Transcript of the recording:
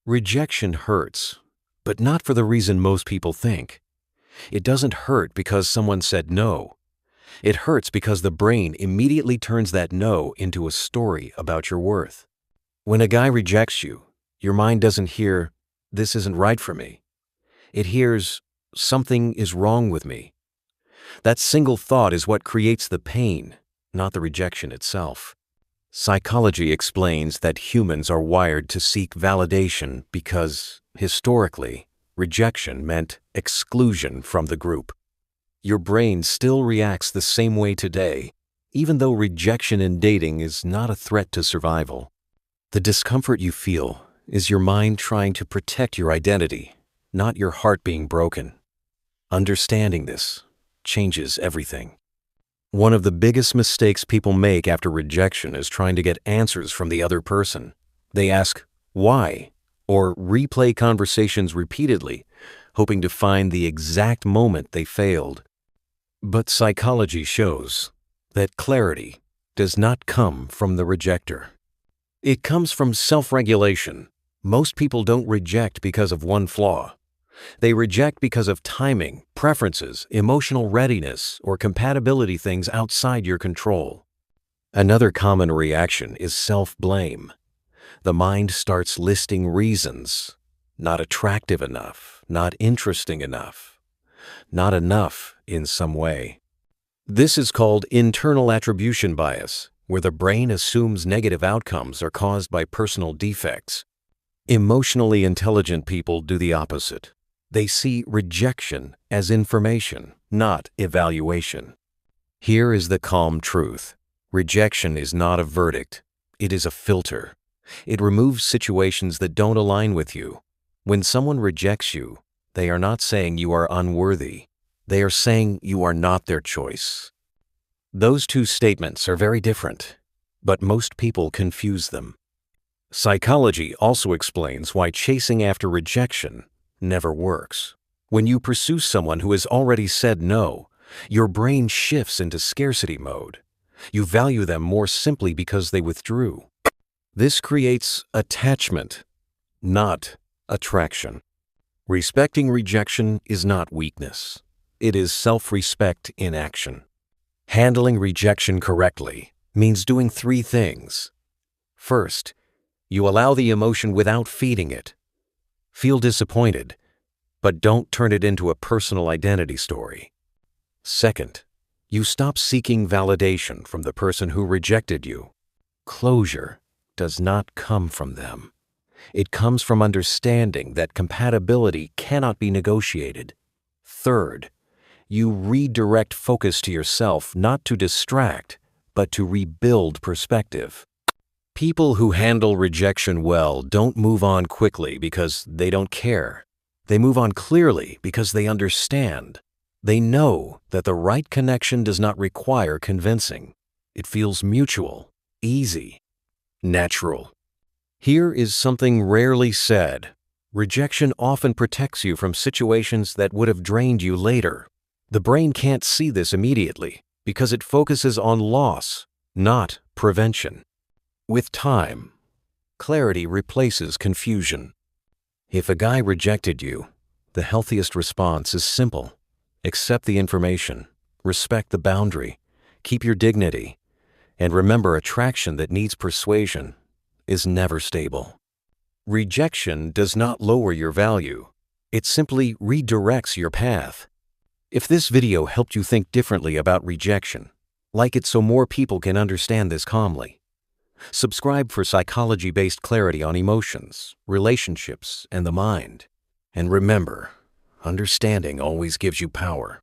Rejection hurts, but not for the reason most people think. It doesn't hurt because someone said no. It hurts because the brain immediately turns that no into a story about your worth. When a guy rejects you, your mind doesn't hear, "This isn't right for me." It hears, "Something is wrong with me." That single thought is what creates the pain, not the rejection itself. Psychology explains that humans are wired to seek validation because, historically, rejection meant exclusion from the group. Your brain still reacts the same way today, even though rejection in dating is not a threat to survival. The discomfort you feel is your mind trying to protect your identity, not your heart being broken. Understanding this changes everything. One of the biggest mistakes people make after rejection is trying to get answers from the other person. They ask, "Why?" or replay conversations repeatedly, hoping to find the exact moment they failed. But psychology shows that clarity does not come from the rejector. It comes from self-regulation. Most people don't reject because of one flaw. They reject because of timing, preferences, emotional readiness, or compatibility things outside your control. Another common reaction is self-blame. The mind starts listing reasons: not attractive enough, not interesting enough, not enough in some way. This is called internal attribution bias, where the brain assumes negative outcomes are caused by personal defects. Emotionally intelligent people do the opposite. They see rejection as information, not evaluation. Here is the calm truth. Rejection is not a verdict. It is a filter. It removes situations that don't align with you. When someone rejects you, they are not saying you are unworthy. They are saying you are not their choice. Those two statements are very different, but most people confuse them. Psychology also explains why chasing after rejection never works. When you pursue someone who has already said no, your brain shifts into scarcity mode. You value them more simply because they withdrew. This creates attachment, not attraction. Respecting rejection is not weakness. It is self-respect in action. Handling rejection correctly means doing three things. First, you allow the emotion without feeding it. Feel disappointed, but don't turn it into a personal identity story. Second, you stop seeking validation from the person who rejected you. Closure does not come from them. It comes from understanding that compatibility cannot be negotiated. Third, you redirect focus to yourself, not to distract, but to rebuild perspective. People who handle rejection well don't move on quickly because they don't care. They move on clearly because they understand. They know that the right connection does not require convincing. It feels mutual, easy, natural. Here is something rarely said. Rejection often protects you from situations that would have drained you later. The brain can't see this immediately because it focuses on loss, not prevention. With time, clarity replaces confusion. If a guy rejected you, the healthiest response is simple. Accept the information, respect the boundary, keep your dignity, and remember attraction that needs persuasion is never stable. Rejection does not lower your value. It simply redirects your path. If this video helped you think differently about rejection, like it so more people can understand this calmly. Subscribe for psychology-based clarity on emotions, relationships, and the mind. And remember, understanding always gives you power.